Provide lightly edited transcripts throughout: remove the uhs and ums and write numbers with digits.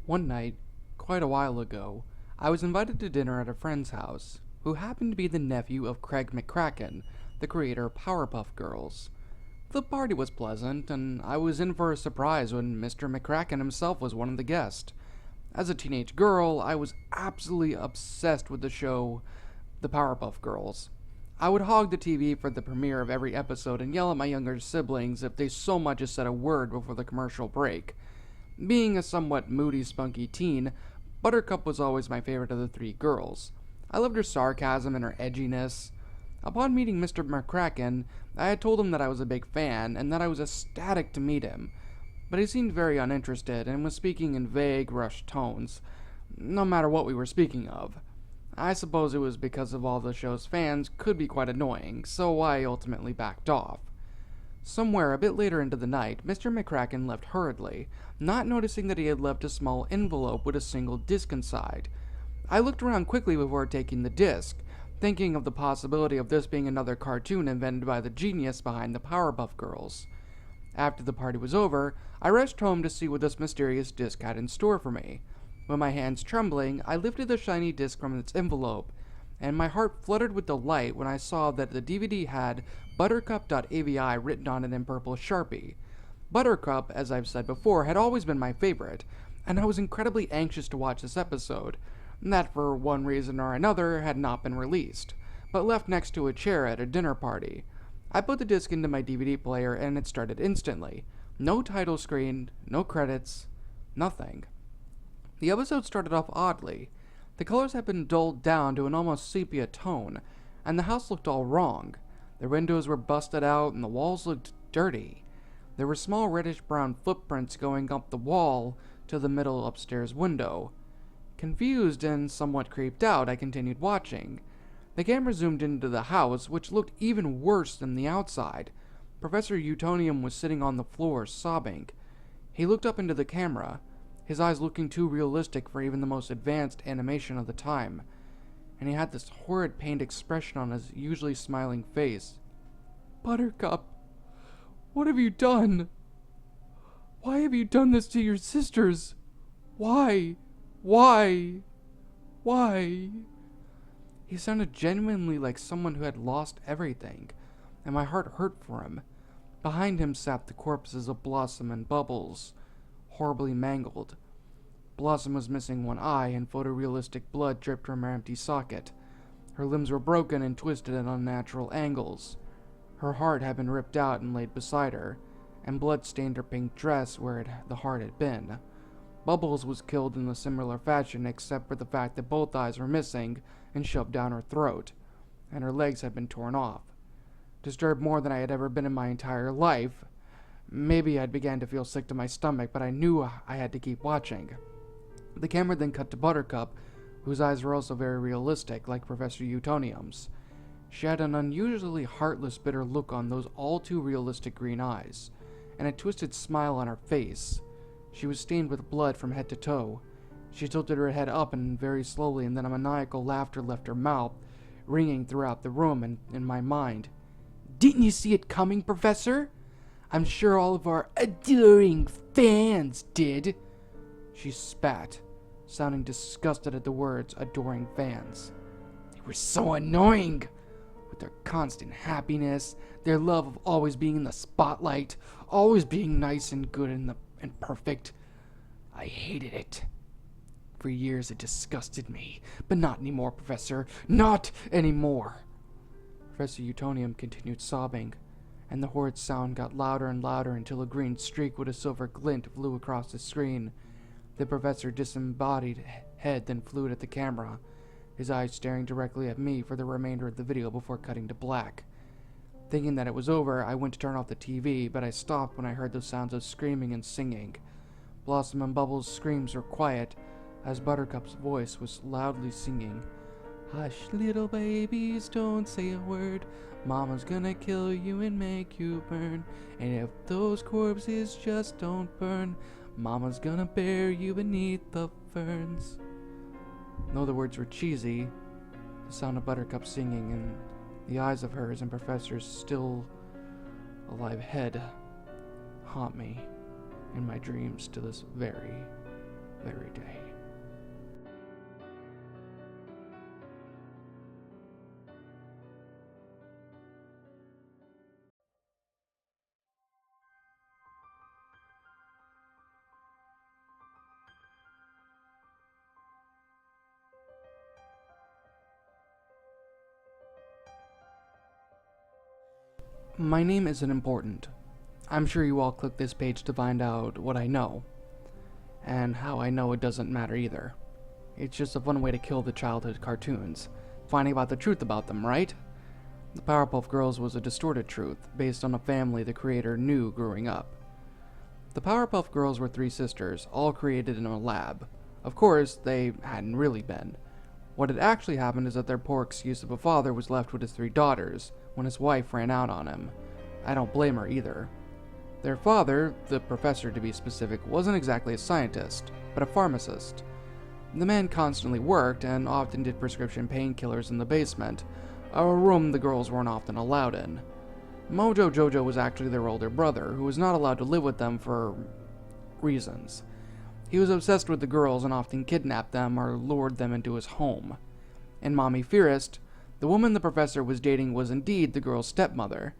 One night, quite a while ago, I was invited to dinner at a friend's house, who happened to be the nephew of Craig McCracken, the creator of Powerpuff Girls. The party was pleasant, and I was in for a surprise when Mr. McCracken himself was one of the guests. As a teenage girl, I was absolutely obsessed with the show The Powerpuff Girls. I would hog the TV for the premiere of every episode and yell at my younger siblings if they so much as said a word before the commercial break. Being a somewhat moody, spunky teen, Buttercup was always my favorite of the three girls. I loved her sarcasm and her edginess. Upon meeting Mr. McCracken, I had told him that I was a big fan and that I was ecstatic to meet him, but he seemed very uninterested and was speaking in vague, rushed tones, no matter what we were speaking of. I suppose it was because of all the show's fans could be quite annoying, so I ultimately backed off. Somewhere a bit later into the night, Mr. McCracken left hurriedly, not noticing that he had left a small envelope with a single disc inside. I looked around quickly before taking the disc, thinking of the possibility of this being another cartoon invented by the genius behind the Powerpuff Girls. After the party was over, I rushed home to see what this mysterious disc had in store for me. With my hands trembling, I lifted the shiny disc from its envelope, and my heart fluttered with delight when I saw that the DVD had Buttercup.avi written on it in purple Sharpie. Buttercup, as I've said before, had always been my favorite, and I was incredibly anxious to watch this episode, that for one reason or another had not been released, but left next to a chair at a dinner party. I put the disc into my DVD player and it started instantly. No title screen, no credits, nothing. The episode started off oddly. The colors had been dulled down to an almost sepia tone, and the house looked all wrong. The windows were busted out and the walls looked dirty. There were small reddish-brown footprints going up the wall to the middle upstairs window. Confused and somewhat creeped out, I continued watching. The camera zoomed into the house, which looked even worse than the outside. Professor Utonium was sitting on the floor, sobbing. He looked up into the camera, his eyes looking too realistic for even the most advanced animation of the time, and he had this horrid pained expression on his usually smiling face. "Buttercup, what have you done? Why have you done this to your sisters? Why? Why? Why?" He sounded genuinely like someone who had lost everything, and my heart hurt for him. Behind him sat the corpses of Blossom and Bubbles, horribly mangled. Blossom was missing one eye, and photorealistic blood dripped from her empty socket. Her limbs were broken and twisted at unnatural angles. Her heart had been ripped out and laid beside her, and blood stained her pink dress where the heart had been. Bubbles was killed in a similar fashion, except for the fact that both eyes were missing and shoved down her throat, and her legs had been torn off. Disturbed more than I had ever been in my entire life, maybe I began to feel sick to my stomach, but I knew I had to keep watching. The camera then cut to Buttercup, whose eyes were also very realistic, like Professor Utonium's. She had an unusually heartless, bitter look on those all too realistic green eyes, and a twisted smile on her face. She was stained with blood from head to toe. She tilted her head up and very slowly, and then a maniacal laughter left her mouth, ringing throughout the room and in my mind. "Didn't you see it coming, Professor? I'm sure all of our adoring fans did." She spat, sounding disgusted at the words adoring fans. "They were so annoying, with their constant happiness, their love of always being in the spotlight, always being nice and good and perfect. I hated it. For years it disgusted me, but not anymore, Professor, not anymore." Professor Utonium continued sobbing, and the horrid sound got louder and louder until a green streak with a silver glint flew across the screen. The professor's disembodied head then flew at the camera, his eyes staring directly at me for the remainder of the video before cutting to black. Thinking that it was over, I went to turn off the TV, but I stopped when I heard the sounds of screaming and singing. Blossom and Bubbles' screams were quiet, as Buttercup's voice was loudly singing, "Hush, little babies, don't say a word. Mama's gonna kill you and make you burn. And if those corpses just don't burn, Mama's gonna bury you beneath the ferns." Though the words were cheesy, the sound of Buttercup singing and the eyes of hers and Professor's still alive head haunt me in my dreams to this very, very day. My name isn't important. I'm sure you all clicked this page to find out what I know. And how I know it doesn't matter either. It's just a fun way to kill the childhood cartoons, finding out the truth about them, right? The Powerpuff Girls was a distorted truth, based on a family the creator knew growing up. The Powerpuff Girls were 3 sisters, all created in a lab. Of course, they hadn't really been. What had actually happened is that their poor excuse of a father was left with his 3 daughters, when his wife ran out on him. I don't blame her either. Their father, the professor to be specific, wasn't exactly a scientist, but a pharmacist. The man constantly worked and often did prescription painkillers in the basement, a room the girls weren't often allowed in. Mojo Jojo was actually their older brother, who was not allowed to live with them for reasons. He was obsessed with the girls and often kidnapped them or lured them into his home. And Mommy Fearest, the woman the professor was dating, was indeed the girl's stepmother.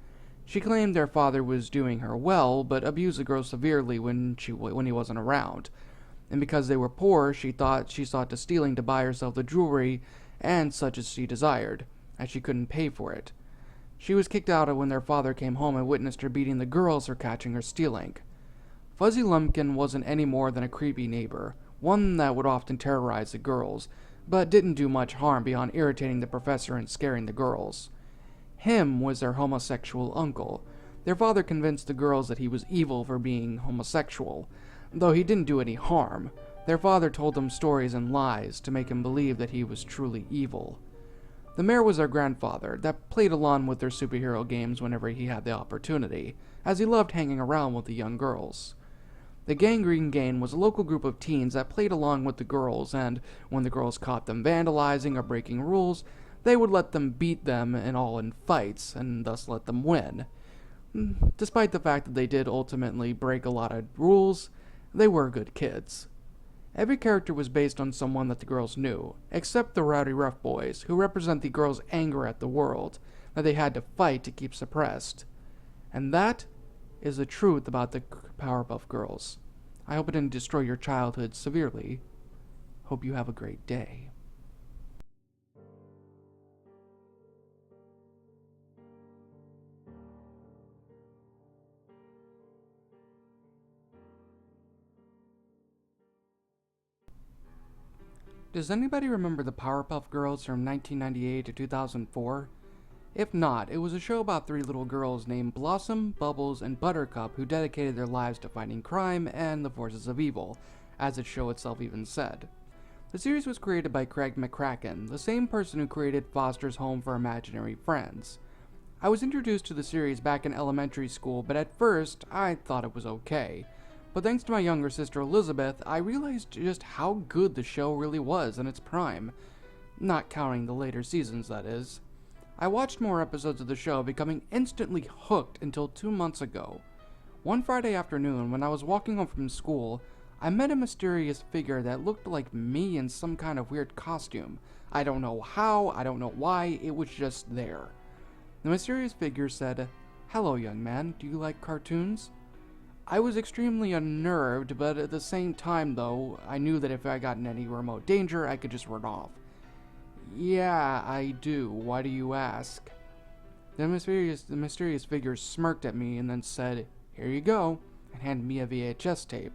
She claimed their father was doing her well, but abused the girl severely when he wasn't around. And because they were poor, she thought she sought to stealing to buy herself the jewelry and such as she desired, as she couldn't pay for it. She was kicked out when their father came home and witnessed her beating the girls for catching her stealing. Fuzzy Lumpkin wasn't any more than a creepy neighbor, one that would often terrorize the girls, but didn't do much harm beyond irritating the professor and scaring the girls. Him was their homosexual uncle. Their father convinced the girls that he was evil for being homosexual, though he didn't do any harm. Their father told them stories and lies to make him believe that he was truly evil. The mayor was their grandfather, that played along with their superhero games whenever he had the opportunity, as he loved hanging around with the young girls. The Gangrene Gang was a local group of teens that played along with the girls, and when the girls caught them vandalizing or breaking rules, they would let them beat them and all in fights, and thus let them win. Despite the fact that they did ultimately break a lot of rules, they were good kids. Every character was based on someone that the girls knew, except the Rowdy Rough Boys, who represent the girls' anger at the world, that they had to fight to keep suppressed. And that is the truth about the Powerpuff Girls. I hope it didn't destroy your childhood severely. Hope you have a great day. Does anybody remember the Powerpuff Girls from 1998 to 2004? If not, it was a show about 3 little girls named Blossom, Bubbles, and Buttercup who dedicated their lives to fighting crime and the forces of evil, as the show itself even said. The series was created by Craig McCracken, the same person who created Foster's Home for Imaginary Friends. I was introduced to the series back in elementary school, but at first, I thought it was okay. But thanks to my younger sister Elizabeth, I realized just how good the show really was in its prime. Not counting the later seasons, that is. I watched more episodes of the show, becoming instantly hooked until 2 months ago. One Friday afternoon, when I was walking home from school, I met a mysterious figure that looked like me in some kind of weird costume. I don't know how, I don't know why, it was just there. The mysterious figure said, "Hello, young man, do you like cartoons?" I was extremely unnerved, but at the same time, though, I knew that if I got in any remote danger, I could just run off. "Yeah, I do. Why do you ask?" The mysterious figure smirked at me and then said, "Here you go," and handed me a VHS tape.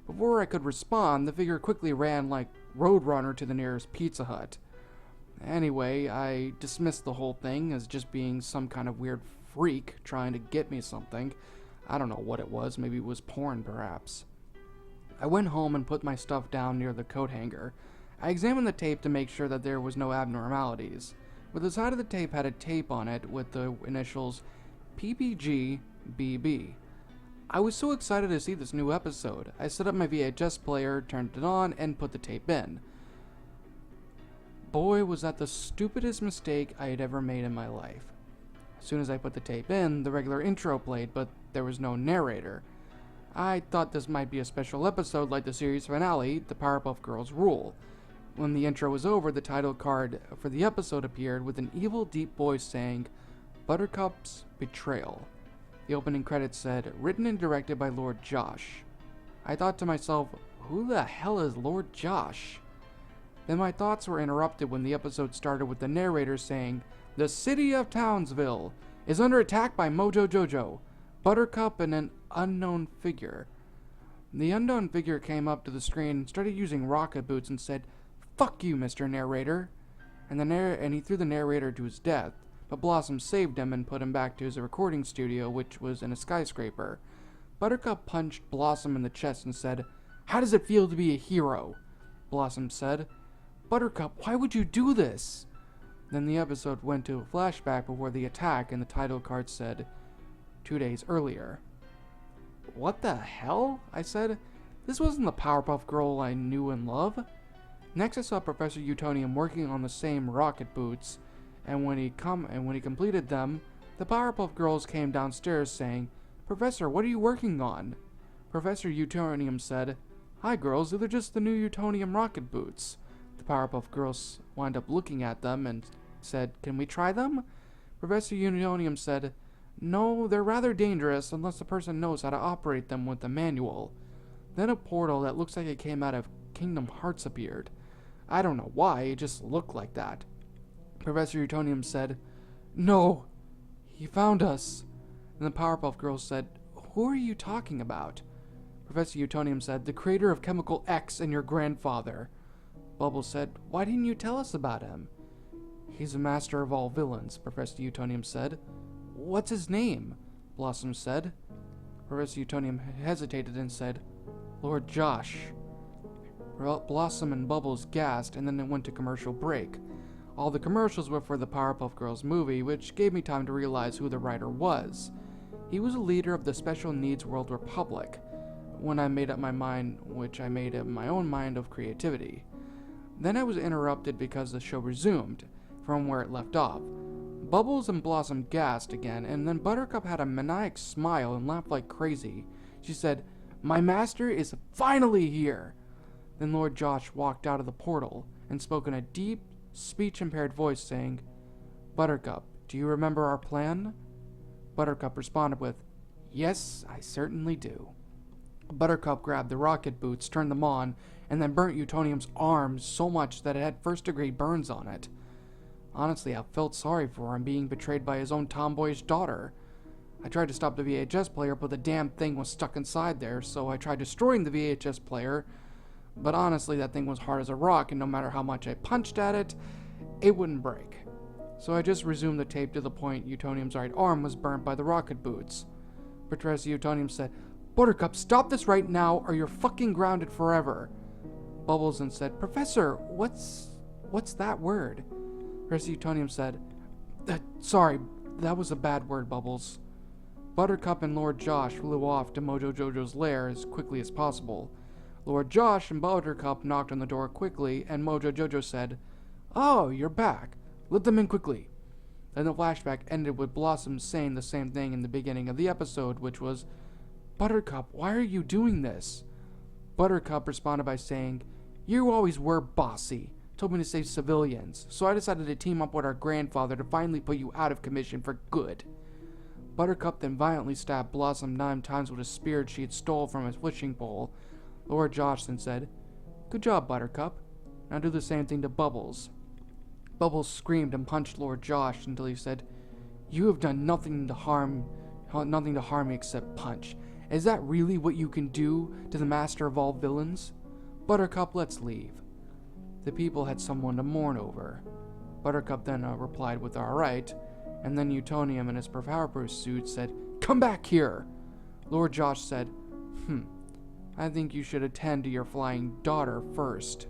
Before I could respond, the figure quickly ran like Roadrunner to the nearest Pizza Hut. Anyway, I dismissed the whole thing as just being some kind of weird freak trying to get me something. I don't know what it was, maybe it was porn perhaps. I went home and put my stuff down near the coat hanger. I examined the tape to make sure that there was no abnormalities, but the side of the tape had a tape on it with the initials PPGBB. I was so excited to see this new episode. I set up my VHS player, turned it on, and put the tape in. Boy, was that the stupidest mistake I had ever made in my life. As soon as I put the tape in, the regular intro played, but there was no narrator. I thought this might be a special episode like the series finale, The Powerpuff Girls Rule. When the intro was over, the title card for the episode appeared with an evil, deep voice saying, Buttercup's Betrayal. The opening credits said, written and directed by Lord Josh. I thought to myself, who the hell is Lord Josh? Then my thoughts were interrupted when the episode started with the narrator saying, the city of Townsville is under attack by Mojo Jojo, Buttercup, and an unknown figure. The unknown figure came up to the screen and started using rocket boots and said, fuck you, Mr. Narrator. And he threw the narrator to his death, but Blossom saved him and put him back to his recording studio, which was in a skyscraper. Buttercup punched Blossom in the chest and said, how does it feel to be a hero? Blossom said, Buttercup, why would you do this? Then the episode went to a flashback before the attack, and the title card said, 2 days earlier. What the hell? I said. This wasn't the Powerpuff Girl I knew and loved. Next I saw Professor Utonium working on the same rocket boots, and when he completed them, the Powerpuff Girls came downstairs saying, Professor, what are you working on? Professor Utonium said, hi girls, they're just the new Utonium rocket boots. The Powerpuff Girls wound up looking at them and said, can we try them? Professor Utonium said, no, they're rather dangerous unless the person knows how to operate them with the manual. Then a portal that looks like it came out of Kingdom Hearts appeared. I don't know why, it just looked like that. Professor Utonium said, no, he found us. And the Powerpuff Girls said, who are you talking about? Professor Utonium said, the creator of Chemical X and your grandfather. Bubbles said, why didn't you tell us about him? He's a master of all villains, Professor Utonium said. What's his name? Blossom said. Professor Utonium hesitated and said, Lord Josh. Blossom and Bubbles gasped, and then it went to commercial break. All the commercials were for the Powerpuff Girls movie, which gave me time to realize who the writer was. He was a leader of the Special Needs World Republic, when I made up my mind, which I made up my own mind of creativity. Then I was interrupted because the show resumed from where it left off. Bubbles and Blossom gasped again, and then Buttercup had a maniac smile and laughed like crazy. She said, my master is finally here! Then Lord Josh walked out of the portal and spoke in a deep, speech-impaired voice saying, Buttercup, do you remember our plan? Buttercup responded with, yes, I certainly do. Buttercup grabbed the rocket boots, turned them on, and then burnt Utonium's arms so much that it had first-degree burns on it. Honestly, I felt sorry for him being betrayed by his own tomboyish daughter. I tried to stop the VHS player, but the damn thing was stuck inside there, so I tried destroying the VHS player. But honestly, that thing was hard as a rock, and no matter how much I punched at it, it wouldn't break. So I just resumed the tape to the point Utonium's right arm was burnt by the rocket boots. Professor Utonium said, Buttercup, stop this right now, or you're fucking grounded forever. Bubbles then said, Professor, what's that word? Professor Utonium said, sorry, that was a bad word, Bubbles. Buttercup and Lord Josh flew off to Mojo Jojo's lair as quickly as possible. Lord Josh and Buttercup knocked on the door quickly, and Mojo Jojo said, oh, you're back. Let them in quickly. Then the flashback ended with Blossom saying the same thing in the beginning of the episode, which was, Buttercup, why are you doing this? Buttercup responded by saying, you always were bossy. Told me to save civilians, so I decided to team up with our grandfather to finally put you out of commission for good. Buttercup then violently stabbed Blossom 9 times with a spear she had stole from his fishing pole. Lord Josh then said, good job, Buttercup. Now do the same thing to Bubbles. Bubbles screamed and punched Lord Josh until he said, you have done nothing to harm me except punch. Is that really what you can do to the master of all villains? Buttercup, let's leave. The people had someone to mourn over. Buttercup then replied with alright, and then Utonium in his Powerpuff suit said, come back here! Lord Josh said, I think you should attend to your flying daughter first.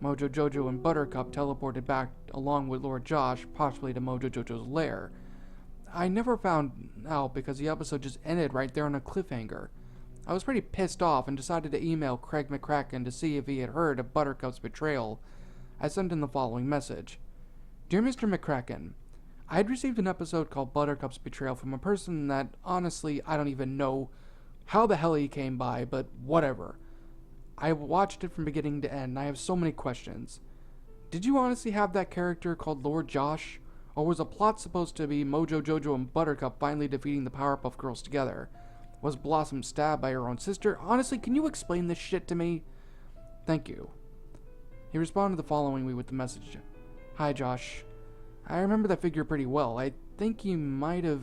Mojo Jojo and Buttercup teleported back along with Lord Josh, possibly to Mojo Jojo's lair. I never found out because the episode just ended right there on a cliffhanger. I was pretty pissed off and decided to email Craig McCracken to see if he had heard of Buttercup's betrayal. I sent him the following message. Dear Mr. McCracken, I had received an episode called Buttercup's Betrayal from a person that, honestly, I don't even know how the hell he came by, but whatever. I watched it from beginning to end, and I have so many questions. Did you honestly have that character called Lord Josh? Or was the plot supposed to be Mojo Jojo and Buttercup finally defeating the Powerpuff Girls together? Was Blossom stabbed by her own sister? Honestly, can you explain this shit to me? Thank you. He responded the following week with the message. Hi, Josh. I remember that figure pretty well. I think he might have...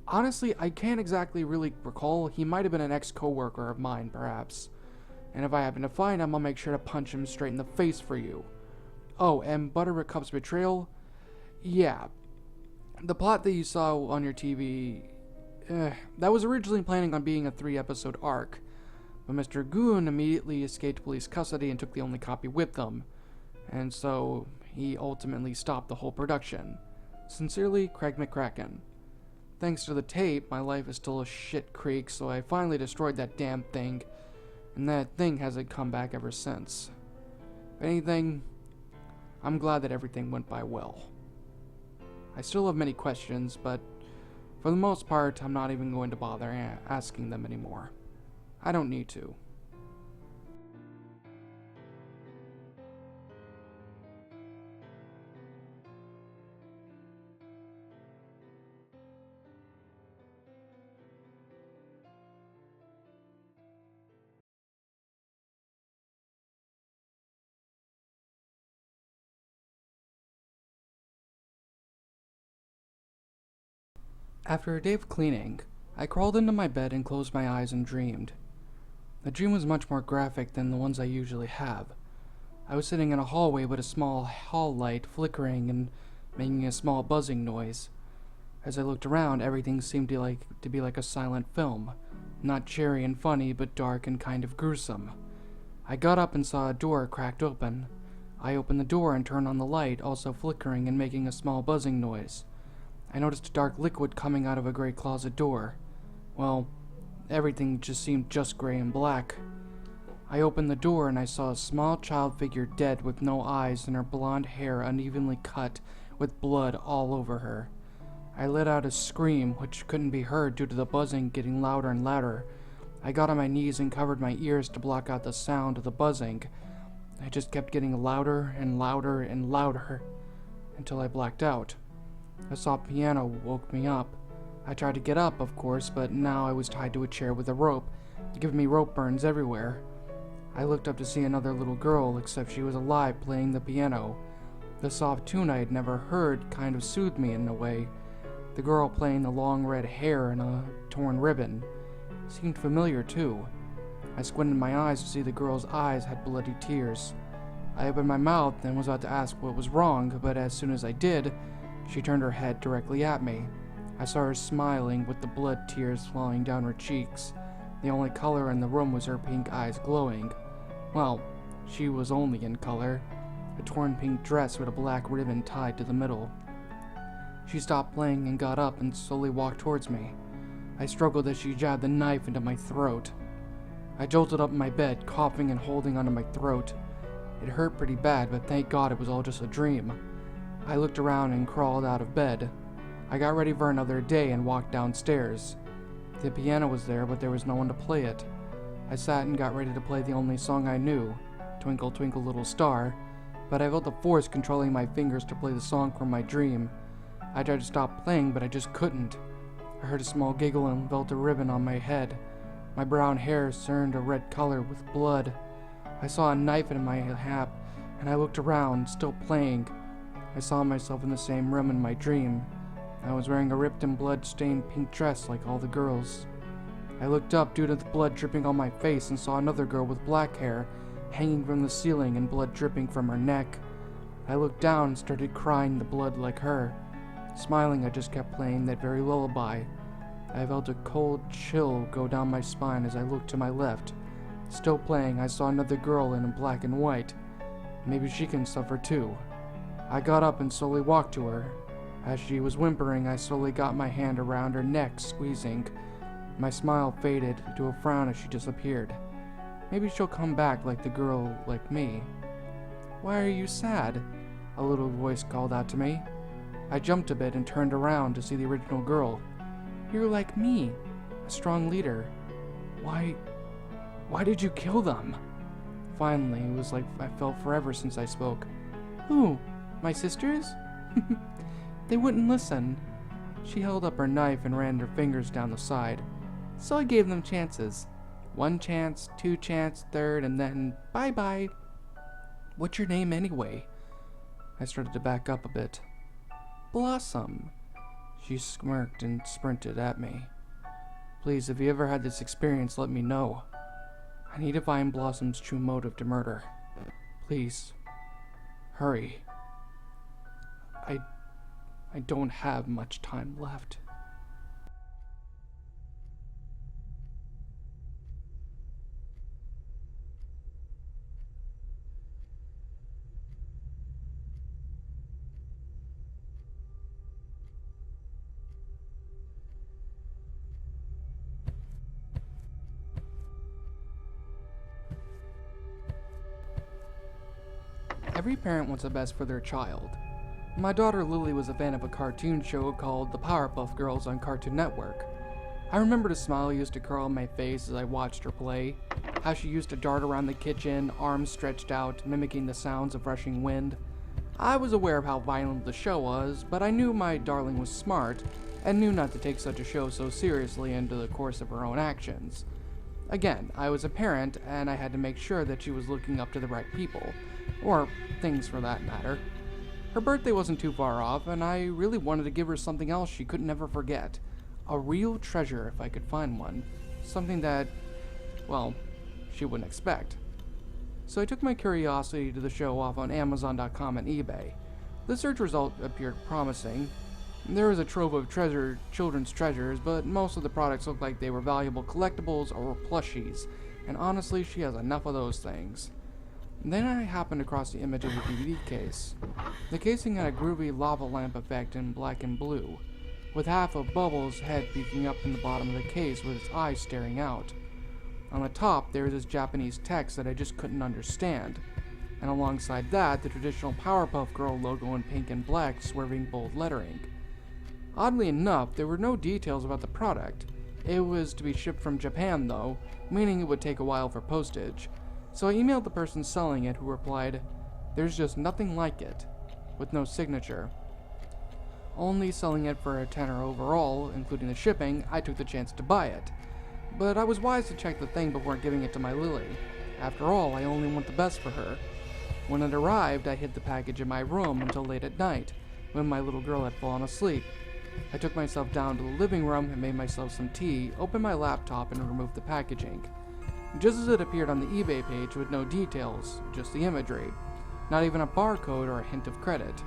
Honestly, I can't exactly really recall. He might have been an ex-coworker of mine, perhaps. And if I happen to find him, I'll make sure to punch him straight in the face for you. Oh, and Buttercup's betrayal? Yeah. The plot that you saw on your TV... that was originally planning on being a 3-episode arc. But Mr. Goon immediately escaped police custody and took the only copy with them. And so, he ultimately stopped the whole production. Sincerely, Craig McCracken. Thanks to the tape, my life is still a shit creek, so I finally destroyed that damn thing. And that thing hasn't come back ever since. If anything, I'm glad that everything went by well. I still have many questions, but for the most part, I'm not even going to bother asking them anymore. I don't need to. After a day of cleaning, I crawled into my bed and closed my eyes and dreamed. The dream was much more graphic than the ones I usually have. I was sitting in a hallway with a small hall light flickering and making a small buzzing noise. As I looked around, everything seemed to be like a silent film, not cheery and funny, but dark and kind of gruesome. I got up and saw a door cracked open. I opened the door and turned on the light, also flickering and making a small buzzing noise. I noticed a dark liquid coming out of a gray closet door. Well, everything just seemed just gray and black. I opened the door and I saw a small child figure dead with no eyes and her blonde hair unevenly cut with blood all over her. I let out a scream which couldn't be heard due to the buzzing getting louder and louder. I got on my knees and covered my ears to block out the sound of the buzzing. I just kept getting louder and louder and louder until I blacked out. A soft piano woke me up. I tried to get up, of course, but now I was tied to a chair with a rope, giving me rope burns everywhere. I looked up to see another little girl, except she was alive playing the piano. The soft tune I had never heard kind of soothed me in a way. The girl playing the long red hair and a torn ribbon seemed familiar too. I squinted my eyes to see the girl's eyes had bloody tears. I opened my mouth and was about to ask what was wrong, but as soon as I did, she turned her head directly at me. I saw her smiling with the blood tears flowing down her cheeks. The only color in the room was her pink eyes glowing. Well, she was only in color. A torn pink dress with a black ribbon tied to the middle. She stopped playing and got up and slowly walked towards me. I struggled as she jabbed the knife into my throat. I jolted up in my bed, coughing and holding onto my throat. It hurt pretty bad, but thank God it was all just a dream. I looked around and crawled out of bed. I got ready for another day and walked downstairs. The piano was there, but there was no one to play it. I sat and got ready to play the only song I knew, Twinkle Twinkle Little Star, but I felt the force controlling my fingers to play the song from my dream. I tried to stop playing, but I just couldn't. I heard a small giggle and felt a ribbon on my head. My brown hair turned a red color with blood. I saw a knife in my lap, and I looked around, still playing. I saw myself in the same room in my dream. I was wearing a ripped and blood-stained pink dress like all the girls. I looked up due to the blood dripping on my face and saw another girl with black hair hanging from the ceiling and blood dripping from her neck. I looked down and started crying the blood like her. Smiling, I just kept playing that very lullaby. I felt a cold chill go down my spine as I looked to my left. Still playing, I saw another girl in black and white. Maybe she can suffer too. I got up and slowly walked to her. As she was whimpering, I slowly got my hand around her neck, squeezing. My smile faded to a frown as she disappeared. Maybe she'll come back like the girl like me. Why are you sad? A little voice called out to me. I jumped a bit and turned around to see the original girl. You're like me, a strong leader. Why did you kill them? Finally, it was like I felt forever since I spoke. Who? My sisters? They wouldn't listen. She held up her knife and ran her fingers down the side. So I gave them chances. 1 chance, 2 chance, 3rd, and then bye-bye. What's your name anyway? I started to back up a bit. Blossom. She smirked and sprinted at me. Please, if you ever had this experience, let me know. I need to find Blossom's true motive to murder. Please. Hurry. I don't have much time left. Every parent wants the best for their child. My daughter Lily was a fan of a cartoon show called The Powerpuff Girls on Cartoon Network. I remembered a smile used to curl on my face as I watched her play, how she used to dart around the kitchen, arms stretched out, mimicking the sounds of rushing wind. I was aware of how violent the show was, but I knew my darling was smart, and knew not to take such a show so seriously into the course of her own actions. Again, I was a parent, and I had to make sure that she was looking up to the right people, or things for that matter. Her birthday wasn't too far off, and I really wanted to give her something else she could never forget. A real treasure if I could find one. Something that, well, she wouldn't expect. So I took my curiosity to the show off on Amazon.com and eBay. The search result appeared promising. There was a trove of children's treasures, but most of the products looked like they were valuable collectibles or plushies, and honestly, she has enough of those things. Then I happened across the image of a DVD case. The casing had a groovy lava lamp effect in black and blue, with half of Bubbles' head peeking up from the bottom of the case with its eyes staring out. On the top, there was this Japanese text that I just couldn't understand, and alongside that, the traditional Powerpuff Girl logo in pink and black swerving bold lettering. Oddly enough, there were no details about the product. It was to be shipped from Japan, though, meaning it would take a while for postage. So I emailed the person selling it, who replied, "There's just nothing like it," with no signature. Only selling it for a tenner overall, including the shipping, I took the chance to buy it. But I was wise to check the thing before giving it to my Lily. After all, I only want the best for her. When it arrived, I hid the package in my room until late at night, when my little girl had fallen asleep. I took myself down to the living room and made myself some tea, opened my laptop, and removed the packaging. Just as it appeared on the eBay page with no details, just the imagery. Not even a barcode or a hint of credit.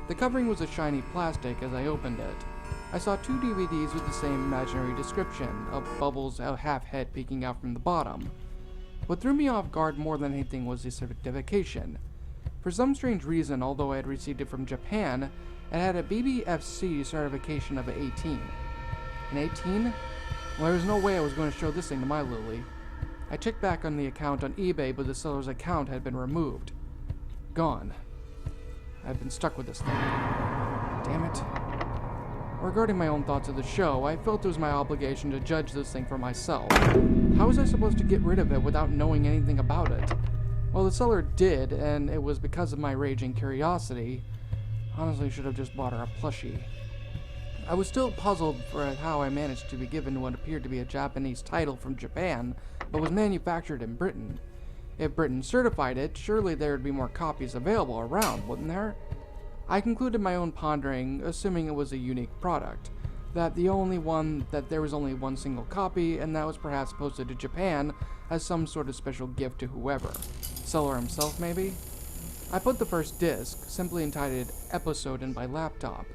The covering was a shiny plastic as I opened it. I saw 2 DVDs with the same imaginary description, of Bubbles' half head peeking out from the bottom. What threw me off guard more than anything was the certification. For some strange reason, although I had received it from Japan, it had a BBFC certification of 18. An 18? Well, there was no way I was going to show this thing to my Lily. I checked back on the account on eBay, but the seller's account had been removed. Gone. I've been stuck with this thing. Damn it. Regarding my own thoughts of the show, I felt it was my obligation to judge this thing for myself. How was I supposed to get rid of it without knowing anything about it? Well, the seller did, and it was because of my raging curiosity. Honestly, I should have just bought her a plushie. I was still puzzled for how I managed to be given what appeared to be a Japanese title from Japan, but was manufactured in Britain. If Britain certified it, surely there would be more copies available around, wouldn't there? I concluded my own pondering, assuming it was a unique product, that there was only one single copy, and that was perhaps posted to Japan as some sort of special gift to whoever. Seller himself, maybe? I put the first disc, simply entitled Episode, in my laptop.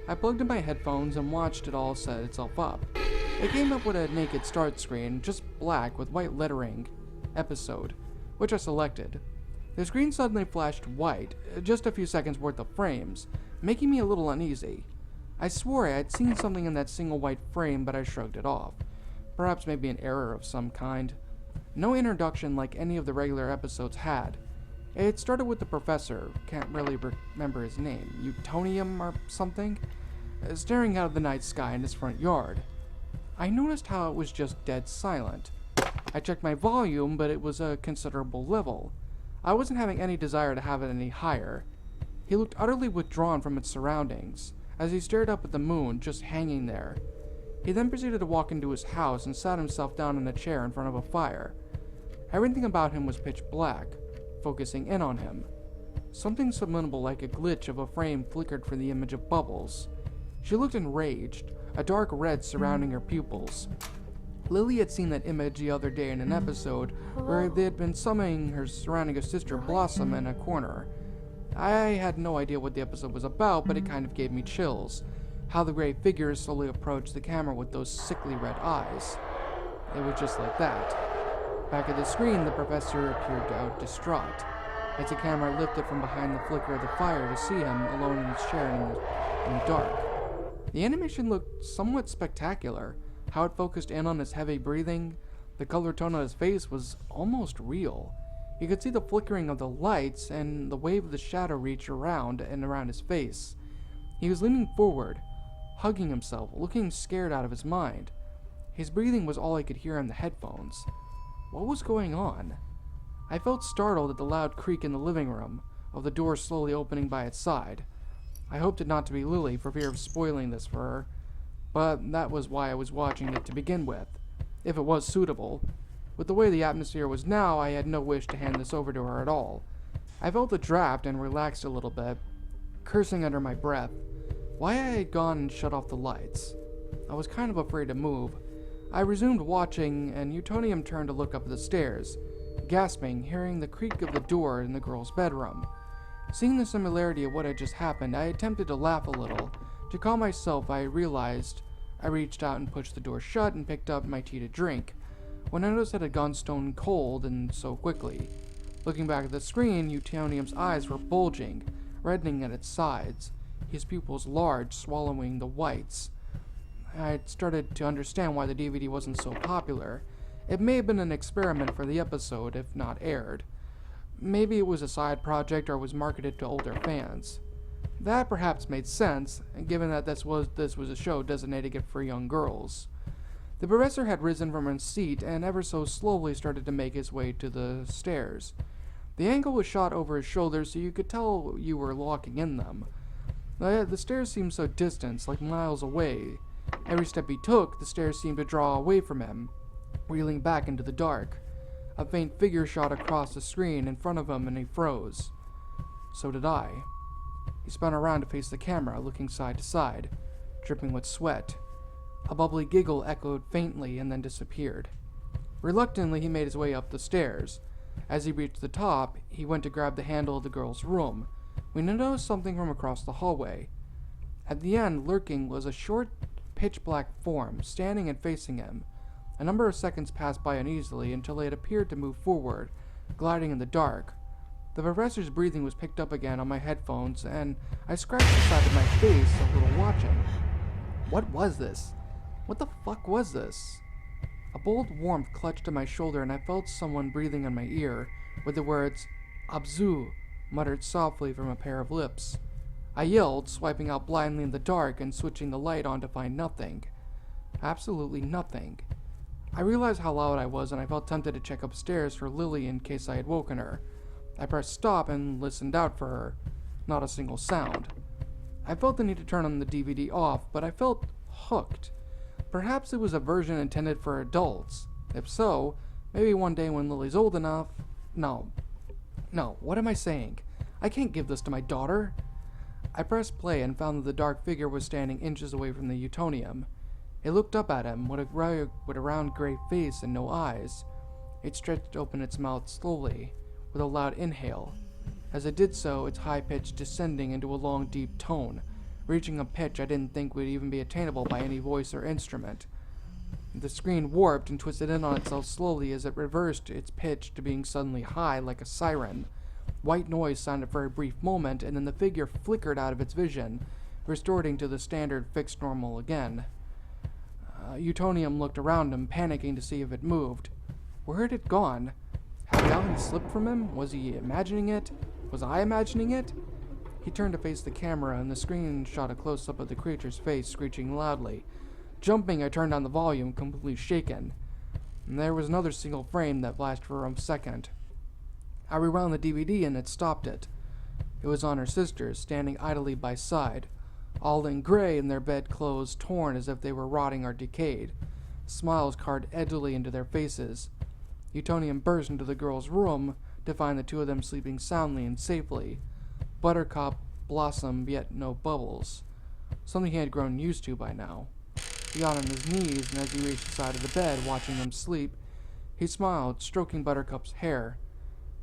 I plugged in my headphones and watched it all set itself up. It came up with a naked start screen, just black with white lettering, Episode, which I selected. The screen suddenly flashed white, just a few seconds worth of frames, making me a little uneasy. I swore I had seen something in that single white frame, but I shrugged it off. Perhaps maybe an error of some kind. No introduction like any of the regular episodes had. It started with the professor, can't really remember his name, Utonium or something, staring out of the night sky in his front yard. I noticed how it was just dead silent. I checked my volume, but it was a considerable level. I wasn't having any desire to have it any higher. He looked utterly withdrawn from its surroundings, as he stared up at the moon just hanging there. He then proceeded to walk into his house and sat himself down in a chair in front of a fire. Everything about him was pitch black, focusing in on him. Something subliminal like a glitch of a frame flickered for the image of Bubbles. She looked enraged, a dark red surrounding her pupils. Lily had seen that image the other day in an episode where they had been summoning her surrounding her sister Blossom in a corner. I had no idea what the episode was about, but it kind of gave me chills. How the gray figure slowly approached the camera with those sickly red eyes. It was just like that. Back at the screen, the professor appeared out distraught, as the camera lifted from behind the flicker of the fire to see him alone in his chair in the dark. The animation looked somewhat spectacular. How it focused in on his heavy breathing, the color tone on his face was almost real. You could see the flickering of the lights and the wave of the shadow reach around and around his face. He was leaning forward, hugging himself, looking scared out of his mind. His breathing was all I could hear in the headphones. What was going on? I felt startled at the loud creak in the living room, of the door slowly opening by its side. I hoped it not to be Lily for fear of spoiling this for her, but that was why I was watching it to begin with, if it was suitable. With the way the atmosphere was now, I had no wish to hand this over to her at all. I felt the draft and relaxed a little bit, cursing under my breath. Why I had gone and shut off the lights. I was kind of afraid to move. I resumed watching, and Utonium turned to look up the stairs, gasping, hearing the creak of the door in the girl's bedroom. Seeing the similarity of what had just happened, I attempted to laugh a little. To calm myself, I realized I reached out and pushed the door shut and picked up my tea to drink, when I noticed it had gone stone cold and so quickly. Looking back at the screen, Utonium's eyes were bulging, reddening at its sides, his pupils large, swallowing the whites. I had started to understand why the DVD wasn't so popular. It may have been an experiment for the episode, if not aired. Maybe it was a side project or was marketed to older fans. That perhaps made sense, given that this was a show designated for young girls. The professor had risen from his seat and ever so slowly started to make his way to the stairs. The angle was shot over his shoulders so you could tell you were walking in them. The stairs seemed so distant, like miles away. Every step he took, the stairs seemed to draw away from him, reeling back into the dark. A faint figure shot across the screen in front of him and he froze. So did I. He spun around to face the camera, looking side to side, dripping with sweat. A bubbly giggle echoed faintly and then disappeared. Reluctantly, he made his way up the stairs. As he reached the top, he went to grab the handle of the girl's room. We noticed something from across the hallway. At the end, lurking, was a short, pitch-black form, standing and facing him. A number of seconds passed by uneasily until it appeared to move forward, gliding in the dark. The professor's breathing was picked up again on my headphones, and I scratched the side of my face a little watching. What was this? What the fuck was this? A bold warmth clutched at my shoulder, and I felt someone breathing in my ear, with the words, "Abzu," muttered softly from a pair of lips. I yelled, swiping out blindly in the dark and switching the light on to find nothing. Absolutely nothing. I realized how loud I was, and I felt tempted to check upstairs for Lily in case I had woken her. I pressed stop and listened out for her. Not a single sound. I felt the need to turn on the DVD off, but I felt hooked. Perhaps it was a version intended for adults. If so, maybe one day when Lily's old enough... No, what am I saying? I can't give this to my daughter. I pressed play and found that the dark figure was standing inches away from the Utonium. It looked up at him with a round gray face and no eyes. It stretched open its mouth slowly, with a loud inhale. As it did so, its high pitch descending into a long, deep tone, reaching a pitch I didn't think would even be attainable by any voice or instrument. The screen warped and twisted in on itself slowly as it reversed its pitch to being suddenly high like a siren. White noise sounded for a brief moment, and then the figure flickered out of its vision, restoring to the standard fixed normal again. Utonium looked around him, panicking to see if it moved. Where had it gone? Had reality slipped from him? Was he imagining it? Was I imagining it? He turned to face the camera, and the screen shot a close-up of the creature's face, screeching loudly. Jumping, I turned down the volume, completely shaken. and there was another single frame that flashed for a second. I rewound the DVD and it stopped it. It was on her sisters, standing idly by side, all in gray and their bedclothes torn as if they were rotting or decayed. Smiles carved edgily into their faces. Utonium burst into the girls' room to find the two of them sleeping soundly and safely. Buttercup, Blossom, yet no Bubbles. Something he had grown used to by now. He got on his knees, and as he reached the side of the bed, watching them sleep, he smiled, stroking Buttercup's hair.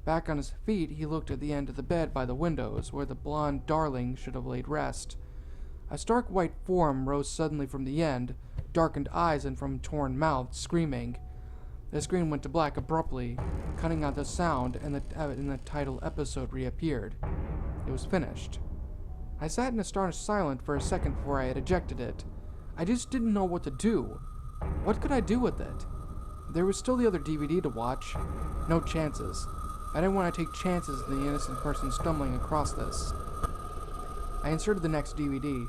Back on his feet, he looked at the end of the bed by the windows, where the blonde darling should have laid rest. A stark white form rose suddenly from the end, darkened eyes and from torn mouth, screaming. The screen went to black abruptly, cutting out the sound, and the title episode reappeared. It was finished. I sat in astonished silence for a second before I had ejected it. I just didn't know what to do. What could I do with it? There was still the other DVD to watch. No chances. I didn't want to take chances in the innocent person stumbling across this. I inserted the next DVD,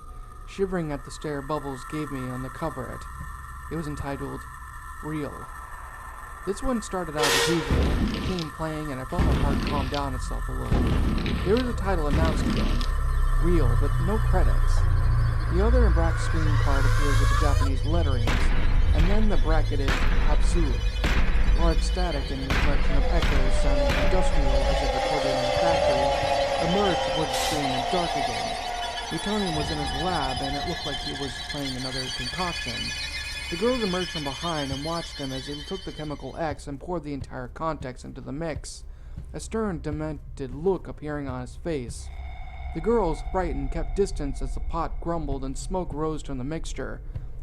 shivering at the stare Bubbles gave me on the cover it. It was entitled, Real. This one started out as usual, the theme playing, and I felt my heart calm down itself a little. There was a title announced again, Real, but no credits. The other in black screen card appears with the Japanese letterings, and then the bracketed Absurd. Large static and reflection of echoes sounding industrial as if recorded in a factory emerged toward the screen and dark again. Utonium was in his lab, and it looked like he was playing another concoction. The girls emerged from behind and watched him as he took the chemical X and poured the entire context into the mix, a stern, demented look appearing on his face. The girls, frightened, kept distance as the pot grumbled and smoke rose from the mixture.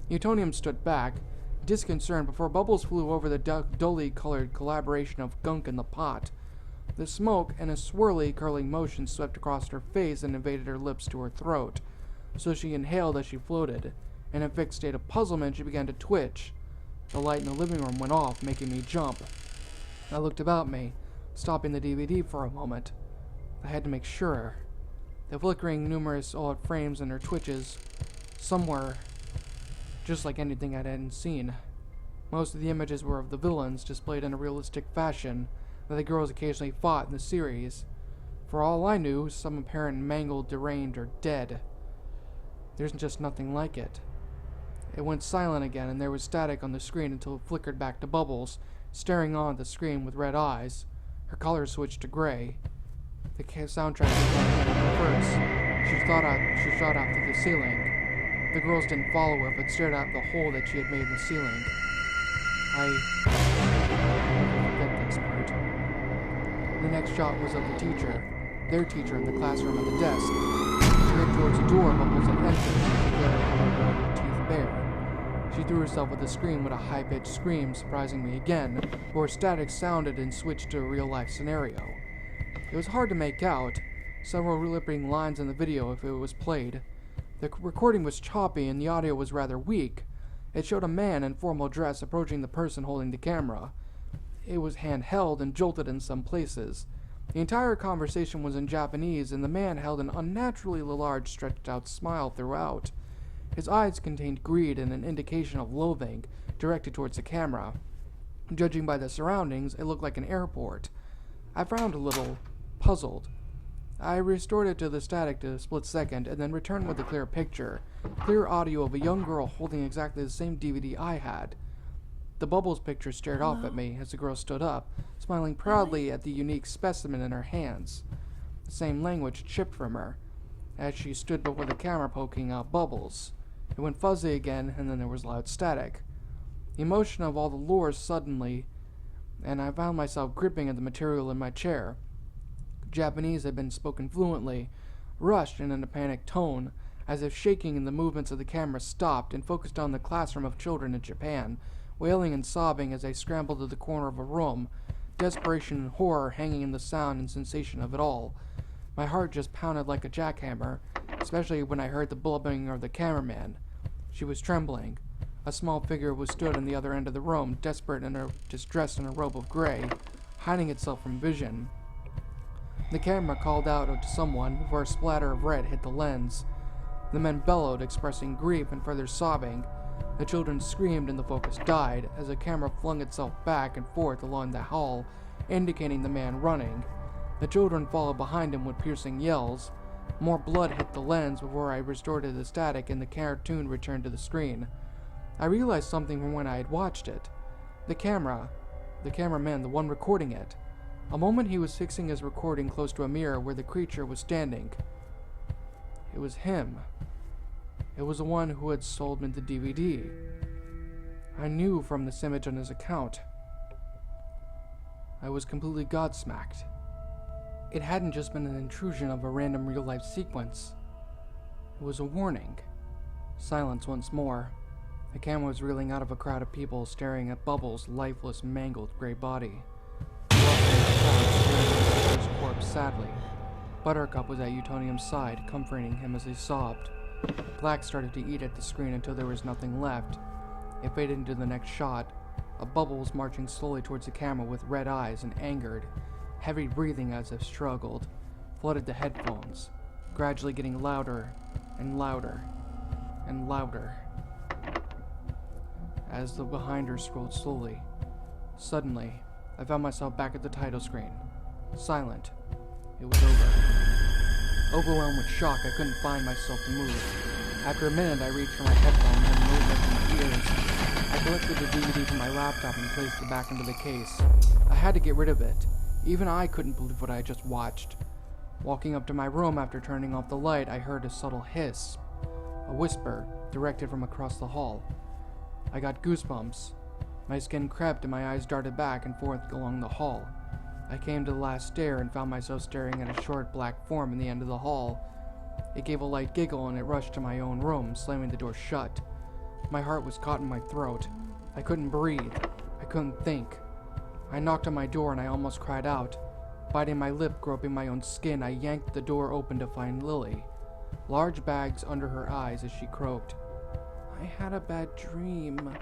Utonium stood back, disconcerted, before Bubbles flew over the dully colored collaboration of gunk in the pot. The smoke and a swirly, curling motion swept across her face and invaded her lips to her throat, so she inhaled as she floated. In a fixed state of puzzlement, she began to twitch. The light in the living room went off, making me jump. I looked about me, stopping the DVD for a moment. I had to make sure. The flickering numerous odd frames and her twitches, somewhere just like anything I hadn't seen. Most of the images were of the villains, displayed in a realistic fashion, that the girls occasionally fought in the series. For all I knew, some apparent mangled, deranged, or dead. There's just nothing like it. It went silent again, and there was static on the screen until it flickered back to Bubbles, staring on at the screen with red eyes. Her color switched to gray. The soundtrack began in reverse. She shot out through the ceiling. The girls didn't follow her, but stared out the hole that she had made in the ceiling. I never forget this part. The next shot was of the teacher, their teacher in the classroom at the desk. She headed towards the door Bubbles had entered, her teeth bare. She threw herself at the screen with a high-pitched scream, surprising me again, where static sounded and switched to a real-life scenario. It was hard to make out, several reliving lines in the video if it was played. The recording was choppy and the audio was rather weak. It showed a man in formal dress approaching the person holding the camera. It was handheld and jolted in some places. The entire conversation was in Japanese, and the man held an unnaturally large stretched-out smile throughout. His eyes contained greed and an indication of loathing, directed towards the camera. Judging by the surroundings, it looked like an airport. I frowned a little, puzzled. I restored it to the static to a split second, and then returned with a clear picture. Clear audio of a young girl holding exactly the same DVD I had. The Bubbles picture stared off at me as the girl stood up, smiling proudly at the unique specimen in her hands. The same language chipped from her, as she stood before the camera poking out Bubbles. It went fuzzy again, and then there was loud static. The emotion of all the lore suddenly, and I found myself gripping at the material in my chair. Japanese had been spoken fluently, rushed and in a panicked tone, as if shaking and the movements of the camera stopped and focused on the classroom of children in Japan, wailing and sobbing as they scrambled to the corner of a room, desperation and horror hanging in the sound and sensation of it all. My heart just pounded like a jackhammer, especially when I heard the blubbering of the cameraman. She was trembling. A small figure was stood on the other end of the room, desperate and distressed in a robe of gray, hiding itself from vision. The camera called out to someone before a splatter of red hit the lens. The men bellowed, expressing grief and further sobbing. The children screamed and the focus died as the camera flung itself back and forth along the hall, indicating the man running. The children followed behind him with piercing yells. More blood hit the lens before I restored it to static and the cartoon returned to the screen. I realized something from when I had watched it. The cameraman, the one recording it. A moment he was fixing his recording close to a mirror where the creature was standing. It was him. It was the one who had sold me the DVD. I knew from this image on his account. I was completely godsmacked. It hadn't just been an intrusion of a random real-life sequence. It was a warning. Silence once more. The camera was reeling out of a crowd of people staring at Bubbles' lifeless, mangled gray body. His corpse sadly. Buttercup was at Utonium's side, comforting him as he sobbed. Black started to eat at the screen until there was nothing left. It faded into the next shot. A Bubbles marching slowly towards the camera with red eyes and angered. Heavy breathing as if struggled, flooded the headphones, gradually getting louder and louder and louder. As the behind her scrolled slowly. Suddenly, I found myself back at the title screen. Silent. It was over. Overwhelmed with shock, I couldn't find myself to move. After a minute, I reached for my headphones and moved them to my ears. I collected the DVD from my laptop and placed it back into the case. I had to get rid of it. Even I couldn't believe what I had just watched. Walking up to my room after turning off the light, I heard a subtle hiss. A whisper, directed from across the hall. I got goosebumps. My skin crept and my eyes darted back and forth along the hall. I came to the last stair and found myself staring at a short black form in the end of the hall. It gave a light giggle and it rushed to my own room, slamming the door shut. My heart was caught in my throat. I couldn't breathe. I couldn't think. I knocked on my door and I almost cried out. Biting my lip, groping my own skin, I yanked the door open to find Lily. Large bags under her eyes as she croaked. "I had a bad dream."